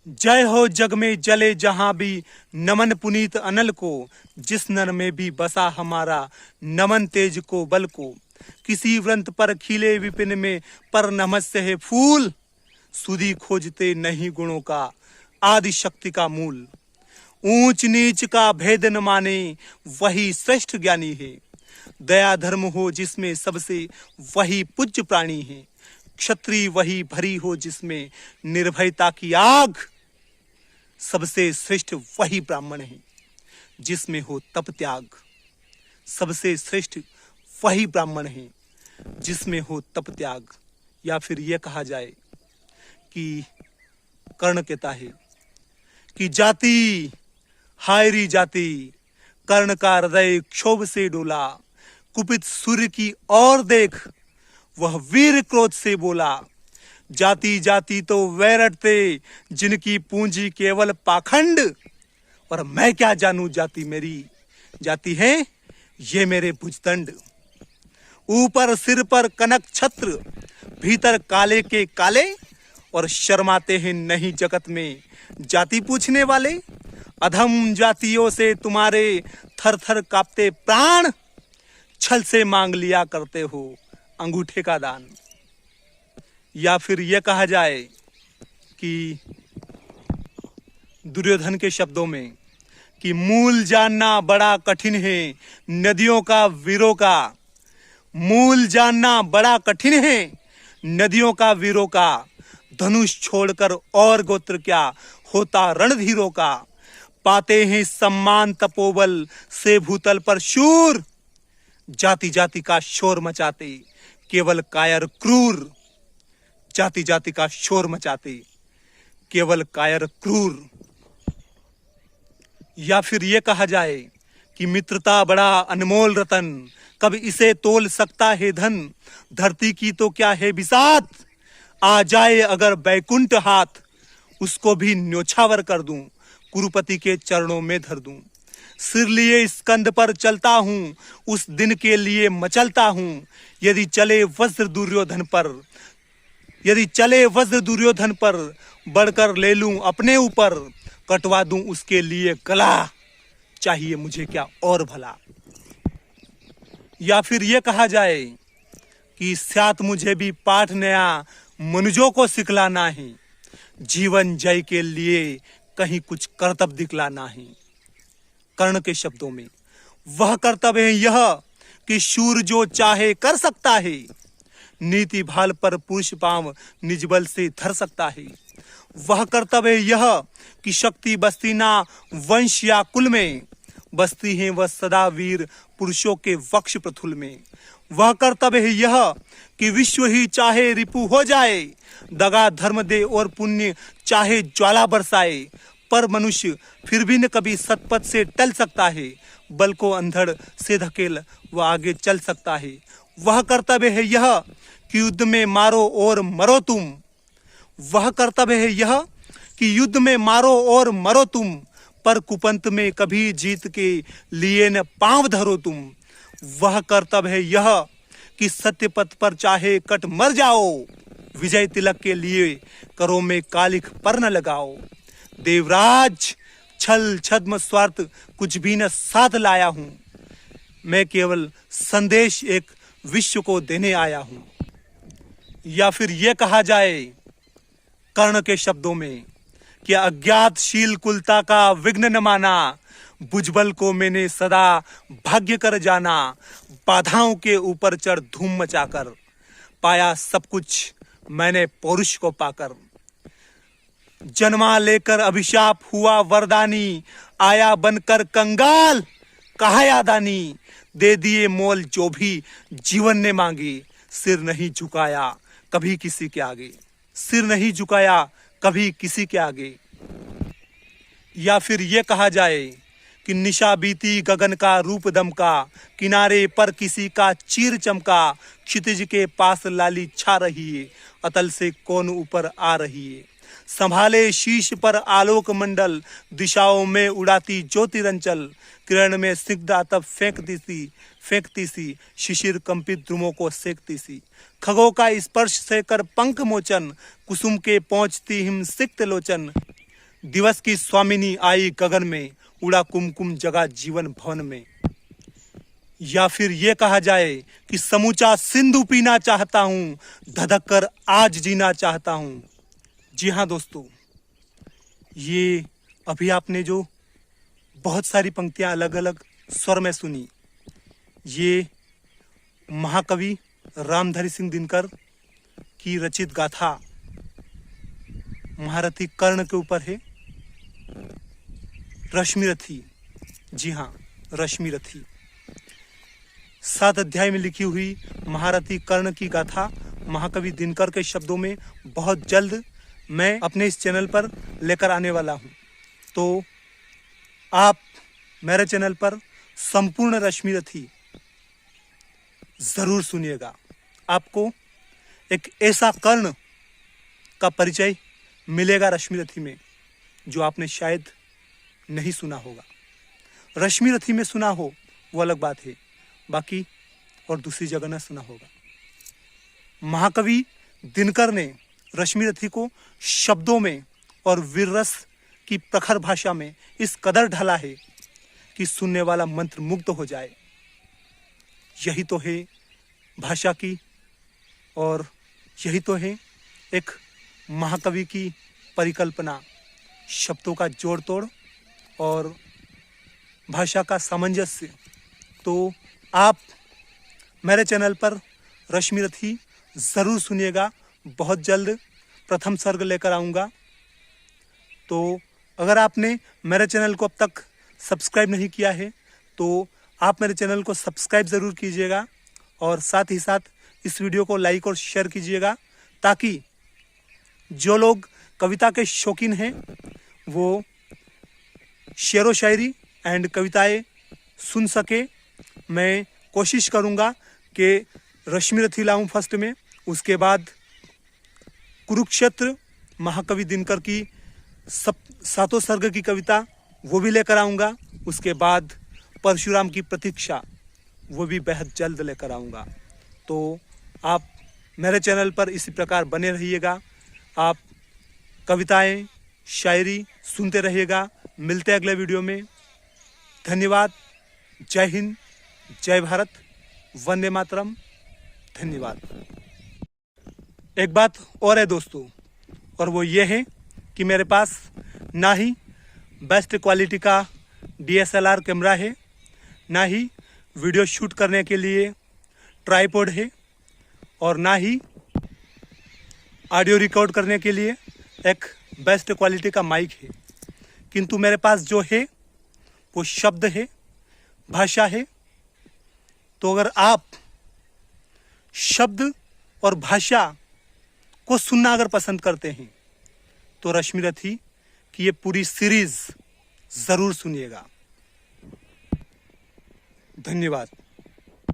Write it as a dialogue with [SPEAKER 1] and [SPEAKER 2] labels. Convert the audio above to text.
[SPEAKER 1] जय हो जग में जले जहां भी नमन पुनीत अनल को, जिस नर में भी बसा हमारा नमन तेज को बल को। किसी व्रंत पर खिले विपिन में पर नमस्य है फूल, सुधी खोजते नहीं गुणों का आदि शक्ति का मूल। ऊंच नीच का भेद न माने वही श्रेष्ठ ज्ञानी है, दया धर्म हो जिसमें सबसे वही पूज्य प्राणी है। क्षत्रिय वही भरी हो जिसमें निर्भयता की आग, सबसे श्रेष्ठ वही ब्राह्मण है जिसमें हो तप त्याग। सबसे श्रेष्ठ वही ब्राह्मण है जिसमें हो तप त्याग। या फिर यह कहा जाए कि कर्ण कहता है कि जाति हायरी जाति, कर्ण का हृदय क्षोभ से डोला। कुपित सूर्य की ओर देख वह वीर क्रोध से बोला, जाति जाति तो वह रटते जिनकी पूंजी केवल पाखंड। और मैं क्या जानू जाति मेरी, जाति है ये मेरे भुजदंड। ऊपर सिर पर कनक छत्र, भीतर काले के काले, और शर्माते हैं नहीं जगत में जाति पूछने वाले। अधम जातियों से तुम्हारे थर थर कांपते प्राण, छल से मांग लिया करते हो अंगूठे का दान। या फिर यह कहा जाए कि दुर्योधन के शब्दों में कि मूल जानना बड़ा कठिन है नदियों का वीरों का। मूल जानना बड़ा कठिन है नदियों का वीरों का, धनुष छोड़कर और गोत्र क्या होता रणधीरों का। पाते हैं सम्मान तपोबल से भूतल पर शूर, जाति जाति का शोर मचाते केवल कायर क्रूर। जाति जाति का शोर मचाते केवल कायर क्रूर। या फिर यह कहा जाए कि मित्रता बड़ा अनमोल रतन, कब इसे तोल सकता है धन। धरती की तो क्या है बिसात, आ जाए अगर बैकुंठ हाथ, उसको भी न्योछावर कर दूं, कुरुपति के चरणों में धर दूं। सिर लिए स्कंद पर चलता हूं, उस दिन के लिए मचलता हूं। यदि चले वज्र दुर्योधन पर, यदि चले वज्र दुर्योधन पर, बढ़कर ले लूं अपने ऊपर, कटवा दूं उसके लिए गला, चाहिए मुझे क्या और भला। या फिर यह कहा जाए कि साथ मुझे भी पाठ नया मनुजों को सिखलाना है, जीवन जय के लिए कहीं कुछ कर्तव्य दिखलाना है। कर्ण के शब्दों में वह कर्तव्य है यह कि शूर जो चाहे कर सकता है, नीति भाल पर पुरुष पांव निज बल से धर सकता है। वह कर्तव्य है यह कि शक्ति बसती ना वंश या कुल में, बसती है वह सदा वीर पुरुषों के वक्ष प्रथुल में। वह कर्तव्य है यह कि विश्व ही चाहे रिपु हो जाए, दगा धर्म दे और पुण्य चाहे ज्वाला बरसाए, पर मनुष्य फिर भी न कभी सतपथ से टल सकता है, बल को अंधड़ से धकेल वह आगे चल सकता है। वह कर्तव्य है यह कि युद्ध में मारो और मरो तुम। वह कर्तव्य है यह कि युद्ध में मारो और मरो तुम, पर कुपंत में कभी जीत के लिए न पांव धरो तुम। वह कर्तव्य है यह कि सत्य पथ पर चाहे कट मर जाओ, विजय तिलक के लिए करो में कालिख पर न लगाओ। देवराज छल छद्म स्वार्थ कुछ भी न साथ लाया हूं, मैं केवल संदेश एक विश्व को देने आया हूं। या फिर यह कहा जाए कर्ण के शब्दों में कि अज्ञातशील कुलता का विघ्न न माना, भुजबल को मैंने सदा भाग्य कर जाना। बाधाओं के ऊपर चढ़ धूम मचाकर, पाया सब कुछ मैंने पौरुष को पाकर। जन्मा लेकर अभिशाप हुआ वरदानी, आया बनकर कंगाल कहा यादानी। दे दिए मोल जो भी जीवन ने मांगे, सिर नहीं झुकाया कभी किसी के आगे। सिर नहीं झुकाया कभी किसी के आगे। या फिर यह कहा जाए कि निशा बीती गगन का रूप दमका, किनारे पर किसी का चीर चमका। क्षितिज के पास लाली छा रही है, अतल से कौन ऊपर आ रही है। संभाले शीश पर आलोक मंडल, दिशाओं में उड़ाती ज्योतिरंचल। किरण में स्निग्धा तब फेंकती सी, शिशिर कंपित ध्रुवों को सेकती सी। खगों का स्पर्श से कर पंख मोचन, कुसुम के पहुंचती हिम सिक्त लोचन। दिवस की स्वामिनी आई गगन में, उड़ा कुमकुम जगा जीवन भवन में। या फिर ये कहा जाए कि समूचा सिंधु पीना चाहता हूं, धधक कर आज जीना चाहता हूं। जी हाँ दोस्तों, ये अभी आपने जो बहुत सारी पंक्तियां अलग अलग स्वर में सुनी, ये महाकवि रामधारी सिंह दिनकर की रचित गाथा महारथी कर्ण के ऊपर है। रश्मिरथी, जी हाँ रश्मिरथी। 7 अध्याय में लिखी हुई महारथी कर्ण की गाथा महाकवि दिनकर के शब्दों में बहुत जल्द मैं अपने इस चैनल पर लेकर आने वाला हूं। तो आप मेरे चैनल पर संपूर्ण रश्मिरथी जरूर सुनिएगा। आपको एक ऐसा कर्ण का परिचय मिलेगा रश्मिरथी में जो आपने शायद नहीं सुना होगा। रश्मिरथी में सुना हो वो अलग बात है, बाकी और दूसरी जगह ना सुना होगा। महाकवि दिनकर ने रश्मिरथी को शब्दों में और वीररस की प्रखर भाषा में इस कदर ढाला है कि सुनने वाला मंत्र मुग्ध हो जाए। यही तो है भाषा की, और यही तो है एक महाकवि की परिकल्पना, शब्दों का जोड़ तोड़ और भाषा का सामंजस्य। तो आप मेरे चैनल पर रश्मिरथी ज़रूर सुनिएगा। बहुत जल्द प्रथम सर्ग लेकर आऊँगा। तो अगर आपने मेरे चैनल को अब तक सब्सक्राइब नहीं किया है तो आप मेरे चैनल को सब्सक्राइब ज़रूर कीजिएगा, और साथ ही साथ इस वीडियो को लाइक और शेयर कीजिएगा, ताकि जो लोग कविता के शौकीन हैं वो शेरो शायरी एंड कविताएं सुन सके। मैं कोशिश करूंगा कि रश्मिरथी लाऊं फर्स्ट में, उसके बाद कुरुक्षेत्र महाकवि दिनकर की 7 सर्ग की कविता वो भी लेकर आऊंगा। उसके बाद परशुराम की प्रतीक्षा वो भी बेहद जल्द लेकर आऊंगा। तो आप मेरे चैनल पर इसी प्रकार बने रहिएगा। आप कविताएं शायरी सुनते रहिएगा। मिलते हैं अगले वीडियो में। धन्यवाद। जय हिंद, जय भारत, वंदे मातरम। धन्यवाद। एक बात और है दोस्तों, और वो ये है कि मेरे पास ना ही बेस्ट क्वालिटी का DSLR कैमरा है, ना ही वीडियो शूट करने के लिए ट्राइपॉड है, और ना ही ऑडियो रिकॉर्ड करने के लिए एक बेस्ट क्वालिटी का माइक है। किंतु मेरे पास जो है वो शब्द है, भाषा है। तो अगर आप शब्द और भाषा को सुनना अगर पसंद करते हैं तो रश्मिरथी की ये पूरी सीरीज जरूर सुनिएगा। धन्यवाद।